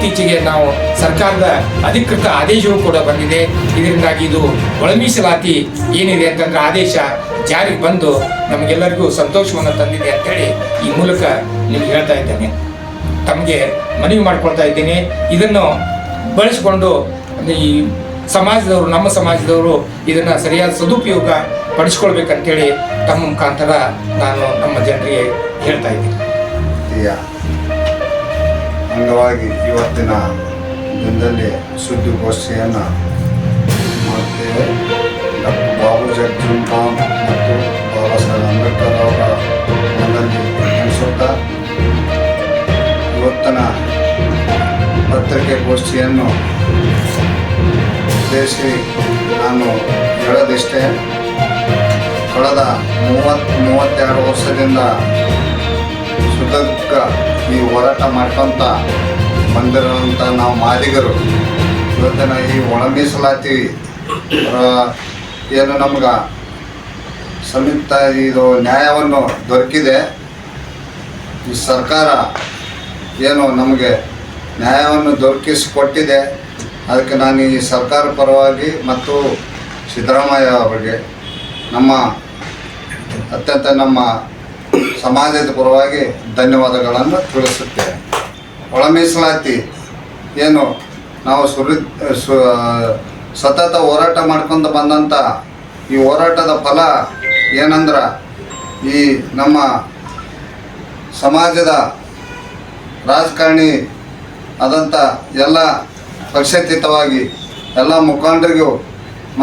ಇತ್ತೀಚೆಗೆ ನಾವು ಸರ್ಕಾರದ ಅಧಿಕೃತ ಆದೇಶವೂ ಕೂಡ ಬಂದಿದೆ. ಇದರಿಂದಾಗಿ ಇದು ಒಳ ಮೀಸಲಾತಿ ಏನಿದೆ ಅಂತಂದ್ರೆ ಆದೇಶ ಜಾರಿಗೆ ಬಂದು ನಮಗೆಲ್ಲರಿಗೂ ಸಂತೋಷವನ್ನು ತಂದಿದೆ ಅಂತೇಳಿ ಈ ಮೂಲಕ ನಿಮ್ಗೆ ಹೇಳ್ತಾ ಇದ್ದೇನೆ. ತಮಗೆ ಮನವಿ ಮಾಡ್ಕೊಳ್ತಾ ಇದ್ದೀನಿ. ಇದನ್ನು ಬಳಸಿಕೊಂಡು ಈ ಸಮಾಜದವರು, ನಮ್ಮ ಸಮಾಜದವರು ಇದನ್ನು ಸರಿಯಾದ ಸದುಪಯೋಗ ಪಡಿಸ್ಕೊಳ್ಬೇಕಂತೇಳಿ ತಮ್ಮ ಮುಖಾಂತರ ನಾನು ನಮ್ಮ ಜನರಿಗೆ ಹೇಳ್ತಾ ಇದ್ದೀನಿ. ಅಂಗವಾಗಿ ಇವತ್ತಿನ ದಿನದಲ್ಲಿ ಸುದ್ದಿಗೋಷ್ಠಿಯನ್ನು ಮಾಡ್ತೇವೆ. ಡಾಕ್ಟರ್ ಬಾಬು ಜಗಜೀವನ್ ರಾಮ್ ಮತ್ತು ಬಾಬಾ ಸಾಹೇಬ್ ಅಂಬೇಡ್ಕರ್ ಅವರ ಮನೆಯಲ್ಲಿ ನೆನೆಸುತ್ತಾ ಇವತ್ತಿನ ಪತ್ರಿಕೆಗೋಷ್ಠಿಯನ್ನು ಉದ್ದೇಶಿಸಿ ನಾನು ಹೇಳೋದಿಷ್ಟೇ. ಕಳೆದ 32 ವರ್ಷದಿಂದ ಸುದೀರ್ಘ ಈ ಹೋರಾಟ ಮಾಡ್ಕೊತ ಬಂದಿರುವಂಥ ನಾವು ಮಾದಿಗರು ಇವತ್ತಿನ ಈ ಒಳ ಮೀಸಲಾತಿ ಏನು ನಮ್ಗೆ ಸಂಯುಕ್ತ ಇದು ನ್ಯಾಯವನ್ನು ದೊರಕಿದೆ. ಈ ಸರ್ಕಾರ ಏನು ನಮಗೆ ನ್ಯಾಯವನ್ನು ದೊರಕಿಸಿಕೊಟ್ಟಿದೆ. ಅದಕ್ಕೆ ನಾನು ಈ ಸರ್ಕಾರ ಪರವಾಗಿ ಮತ್ತು ಸಿದ್ದರಾಮಯ್ಯ ಅವರಿಗೆ ಅತ್ಯಂತ ನಮ್ಮ ಸಮಾಜದ ಪರವಾಗಿ ಧನ್ಯವಾದಗಳನ್ನು ತಿಳಿಸುತ್ತೇವೆ. ಒಳ ಮೀಸಲಾತಿ ಏನು ನಾವು ಸತತ ಹೋರಾಟ ಮಾಡ್ಕೊಂಡು ಬಂದಂಥ ಈ ಹೋರಾಟದ ಫಲ ಏನಂದ್ರೆ ಈ ನಮ್ಮ ಸಮಾಜದ ರಾಜಕಾರಣಿ ಆದಂಥ ಎಲ್ಲ ಪಕ್ಷಾತೀತವಾಗಿ ಎಲ್ಲ ಮುಖಂಡರಿಗೂ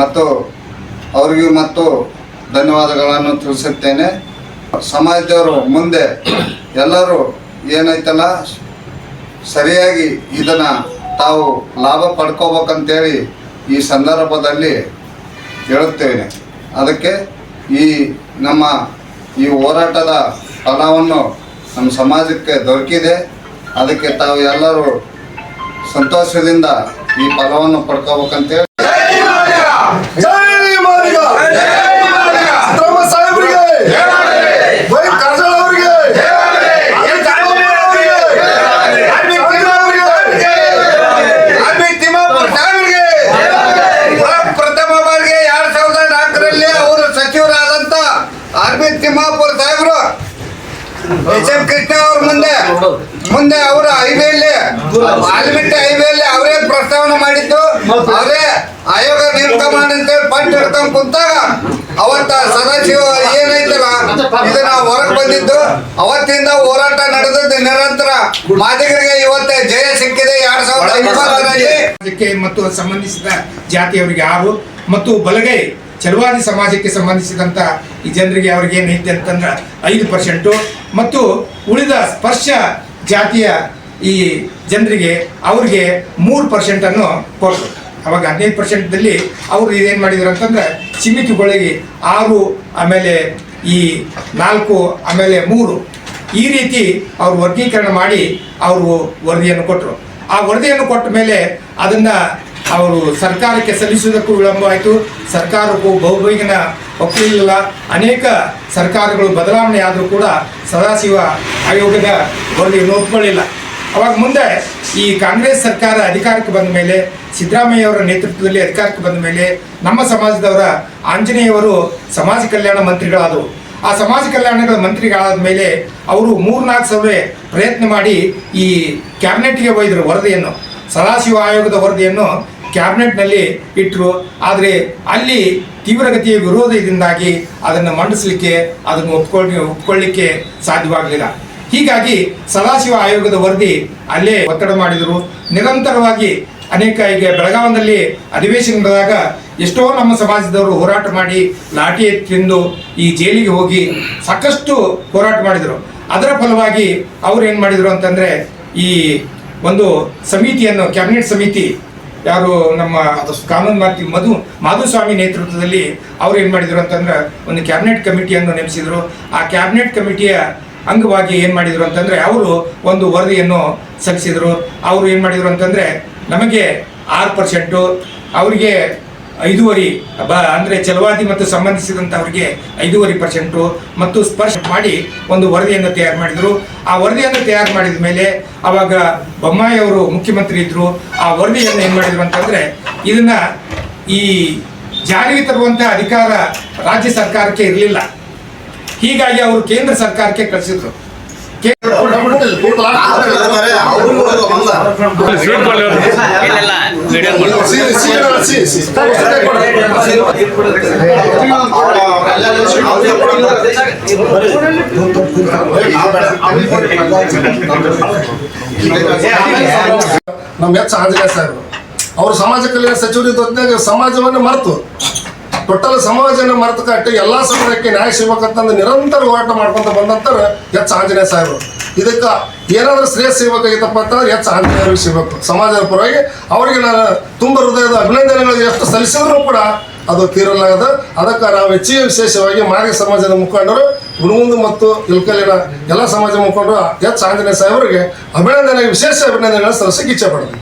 ಮತ್ತು ಅವರಿಗೂ ಮತ್ತು ಧನ್ಯವಾದಗಳನ್ನು ತಿಳಿಸುತ್ತೇನೆ. ಸಮಾಜದವರು ಮುಂದೆ ಎಲ್ಲರೂ ಏನೈತಲ್ಲ ಸರಿಯಾಗಿ ಇದನ್ನು ತಾವು ಲಾಭ ಪಡ್ಕೋಬೇಕಂತೇಳಿ ಈ ಸಂದರ್ಭದಲ್ಲಿ ಹೇಳುತ್ತೇನೆ. ಅದಕ್ಕೆ ಈ ನಮ್ಮ ಈ ಹೋರಾಟದ ಫಲವನ್ನು ನಮ್ಮ ಸಮಾಜಕ್ಕೆ ದೊರಕಿದೆ. ಅದಕ್ಕೆ ತಾವು ಎಲ್ಲರೂ ಸಂತೋಷದಿಂದ ಈ ಫಲವನ್ನು ಪಡ್ಕೋಬೇಕಂತೇಳಿ ತಿಮ್ಮಾಪುರ ಸಾಹೇಬರು ಎಚ್.ಎಂ. ಕೃಷ್ಣ ಅವ್ರ ಮುಂದೆ ಅವರ ಹೈವೇಲಿ ಆಲ್ಮಿಟ್ಟಿ ಹೈವೇಲಿ ಅವರೇ ಪ್ರಸ್ತಾವನೆ ಮಾಡಿದ್ದು, ಅವರೇ ಆಯೋಗ ನೇಮಕ ಮಾಡಂತೇಳಿ ಪಟ್ಟು ಹಿಡ್ಕೊಂಡು ಕುಂತಾಗ ಅವತ್ತ ಸದಾಶಿವ ಏನೈತಲ್ಲ ಇದನ್ನ ಹೊರಗೆ ಬಂದಿದ್ದು. ಅವತ್ತಿಂದ ಹೋರಾಟ ನಡೆದದ್ದು ನಿರಂತರ. ಮಾದಿಗರಿಗೆ ಇವತ್ತೇ ಜಯ ಸಿಕ್ಕಿದೆ 2020ರಲ್ಲಿ. ಮತ್ತು ಸಂಬಂಧಿಸಿದ ಜಾತಿಯವರಿಗೆ 6 ಮತ್ತು ಬಲಗೈ ಚಲವಾದಿ ಸಮಾಜಕ್ಕೆ ಸಂಬಂಧಿಸಿದಂಥ ಈ ಜನರಿಗೆ ಅವ್ರಿಗೆ ಏನೈತೆ ಅಂತಂದ್ರೆ 5% ಮತ್ತು ಉಳಿದ ಸ್ಪರ್ಶ ಜಾತಿಯ ಈ ಜನರಿಗೆ ಅವ್ರಿಗೆ 3% ಕೊಟ್ಟರು. ಅವಾಗ 15%ದಲ್ಲಿ ಅವರು ಇದೇನು ಮಾಡಿದ್ರು ಅಂತಂದ್ರೆ ಸೀಮಿತಗೊಳಿಗೆ 6, ಆಮೇಲೆ ಈ 4, ಆಮೇಲೆ 3 ಈ ರೀತಿ ಅವ್ರು ವರ್ಗೀಕರಣ ಮಾಡಿ ಅವರು ವರದಿಯನ್ನು ಕೊಟ್ಟರು. ಆ ವರದಿಯನ್ನು ಕೊಟ್ಟ ಮೇಲೆ ಅದನ್ನು ಅವರು ಸರ್ಕಾರಕ್ಕೆ ಸಲ್ಲಿಸುವುದಕ್ಕೂ ವಿಳಂಬ ಆಯಿತು. ಸರ್ಕಾರಕ್ಕೂ ಬಹುಬೇಗನ ಒಪ್ಪಲಿಲ್ಲ. ಅನೇಕ ಸರ್ಕಾರಗಳು ಬದಲಾವಣೆ ಆದರೂ ಕೂಡ ಸದಾಶಿವ ಆಯೋಗದ ವರದಿಯನ್ನು ಒಪ್ಪಿಕೊಳ್ಳಿಲ್ಲ. ಅವಾಗ ಮುಂದೆ ಈ ಕಾಂಗ್ರೆಸ್ ಸರ್ಕಾರ ಅಧಿಕಾರಕ್ಕೆ ಬಂದ ಮೇಲೆ, ಸಿದ್ದರಾಮಯ್ಯವರ ನೇತೃತ್ವದಲ್ಲಿ ಅಧಿಕಾರಕ್ಕೆ ಬಂದ ಮೇಲೆ ನಮ್ಮ ಸಮಾಜದವರ ಆಂಜನೇಯವರು ಸಮಾಜ ಕಲ್ಯಾಣ ಮಂತ್ರಿಗಳಾದವು. ಆ ಸಮಾಜ ಕಲ್ಯಾಣಗಳ ಮಂತ್ರಿಗಳಾದ ಮೇಲೆ ಅವರು 3-4 ಸಭೆ ಪ್ರಯತ್ನ ಮಾಡಿ ಈ ಕ್ಯಾಬಿನೆಟ್ಗೆ ಒಯ್ದರು ವರದಿಯನ್ನು. ಸದಾಶಿವ ಆಯೋಗದ ವರದಿಯನ್ನು ಕ್ಯಾಬಿನೆಟ್ನಲ್ಲಿ ಇಟ್ಟರು. ಆದರೆ ಅಲ್ಲಿ ತೀವ್ರಗತಿಯ ವಿರೋಧದಿಂದಾಗಿ ಅದನ್ನು ಮಂಡಿಸಲಿಕ್ಕೆ, ಅದನ್ನು ಒಪ್ಕೊಳ್ಳಿಕ್ಕೆ ಸಾಧ್ಯವಾಗಲಿಲ್ಲ. ಹೀಗಾಗಿ ಸದಾಶಿವ ಆಯೋಗದ ವರದಿ ಅಲ್ಲೇ ಒತ್ತಡ ಮಾಡಿದರು. ನಿರಂತರವಾಗಿ ಅನೇಕ ಈಗ ಬೆಳಗಾವಿನಲ್ಲಿ ಅಧಿವೇಶನ ನಡೆದಾಗ ಎಷ್ಟೋ ನಮ್ಮ ಸಮಾಜದವರು ಹೋರಾಟ ಮಾಡಿ ಲಾಠಿ ತಿಂದು ಈ ಜೈಲಿಗೆ ಹೋಗಿ ಸಾಕಷ್ಟು ಹೋರಾಟ ಮಾಡಿದರು. ಅದರ ಫಲವಾಗಿ ಅವರು ಏನು ಮಾಡಿದರು ಅಂತಂದರೆ ಈ ಒಂದು ಸಮಿತಿಯನ್ನು, ಕ್ಯಾಬಿನೆಟ್ ಸಮಿತಿ, ಯಾರು ನಮ್ಮ ಕಾನೂನು ಮಂತ್ರಿ ಮಾಧುಸ್ವಾಮಿ ನೇತೃತ್ವದಲ್ಲಿ ಅವ್ರು ಏನು ಮಾಡಿದರು ಅಂತಂದ್ರೆ ಒಂದು ಕ್ಯಾಬಿನೆಟ್ ಕಮಿಟಿಯನ್ನು ನೇಮಿಸಿದರು. ಆ ಕ್ಯಾಬಿನೆಟ್ ಕಮಿಟಿಯ ಅಂಗವಾಗಿ ಏನು ಮಾಡಿದರು ಅಂತಂದರೆ ಅವರು ಒಂದು ವರದಿಯನ್ನು ಸಲ್ಲಿಸಿದರು. ಅವರು ಏನು ಮಾಡಿದರು ಅಂತಂದರೆ ನಮಗೆ 6%, ಅವರಿಗೆ 5.5 ಅಂದರೆ ಛಲವಾದಿ ಮತ್ತು ಸಂಬಂಧಿಸಿದಂಥವ್ರಿಗೆ 5.5% ಮತ್ತು ಸ್ಪರ್ಶ ಮಾಡಿ ಒಂದು ವರದಿಯನ್ನು ತಯಾರು ಮಾಡಿದರು. ಆ ವರದಿಯನ್ನು ತಯಾರು ಮಾಡಿದ ಮೇಲೆ ಆವಾಗ ಬೊಮ್ಮಾಯಿ ಅವರು ಮುಖ್ಯಮಂತ್ರಿ ಇದ್ದರು. ಆ ವರದಿಯನ್ನು ಏನು ಮಾಡಿದ್ರು ಅಂತಂದರೆ ಇದನ್ನು ಈ ಜಾರಿಗೆ ತರುವಂಥ ಅಧಿಕಾರ ರಾಜ್ಯ ಸರ್ಕಾರಕ್ಕೆ ಇರಲಿಲ್ಲ. ಹೀಗಾಗಿ ಅವರು ಕೇಂದ್ರ ಸರ್ಕಾರಕ್ಕೆ ಕಳಿಸಿದ್ರು. ನಮ್ಮ ಎಚ್ ಆಂಜನೇಯ ಸಾಹೇಬರು ಅವರು ಸಮಾಜ ಕಲ್ಯಾಣ ಸಚಿವರಿದ್ದಾಗ ಸಮಾಜವನ್ನು ಮರೆತು ಟೋಟಲ್ ಸಮಾಜನ ಮರೆತು ಕಟ್ಟಿ ಎಲ್ಲ ಸಮುದಾಯಕ್ಕೆ ನ್ಯಾಯ ಸಿಗ್ಬೇಕಂತಂದು ನಿರಂತರ ಹೋರಾಟ ಮಾಡ್ಕೊಂತ ಬಂದಂತರ ಎಚ್ ಆಂಜನೇಯ ಸಾಹೇಬರು. ಇದಕ್ಕೆ ಏನಾದರೂ ಶ್ರೇಯಸ್ ಸಿಗಬೇಕಾಗಿತ್ತಪ್ಪ ಅಂತಂದ್ರೆ ಎಚ್ ಆಂಜನೇಯರಿಗೆ ಸಿಗಬೇಕು. ಸಮಾಜದ ಪರವಾಗಿ ಅವರಿಗೆ ನಾನು ತುಂಬ ಹೃದಯದ ಅಭಿನಂದನೆಗಳು ಎಷ್ಟು ಸಲ್ಲಿಸಿದ್ರು ಕೂಡ ಅದು ತೀರಲಾಗದ. ಅದಕ್ಕೆ ನಾವು ಹೆಚ್ಚಿಗೆ ವಿಶೇಷವಾಗಿ ಮಾದಿಗ ಸಮಾಜದ ಮುಖಂಡರು ಗುಣಗುಂದ ಮತ್ತು ಇಲ್ಕಲ್ಲಿನ ಎಲ್ಲ ಸಮಾಜ ಮುಖಂಡರು ಎಚ್ ಆಂಜನೇಯ ಸಾಹೇಬರಿಗೆ ವಿಶೇಷ ಅಭಿನಂದನೆಗಳನ್ನು ಸಲ್ಲಿಸಕ್ಕೆ ಇಚ್ಛೆ ಪಡ್ತೀನಿ.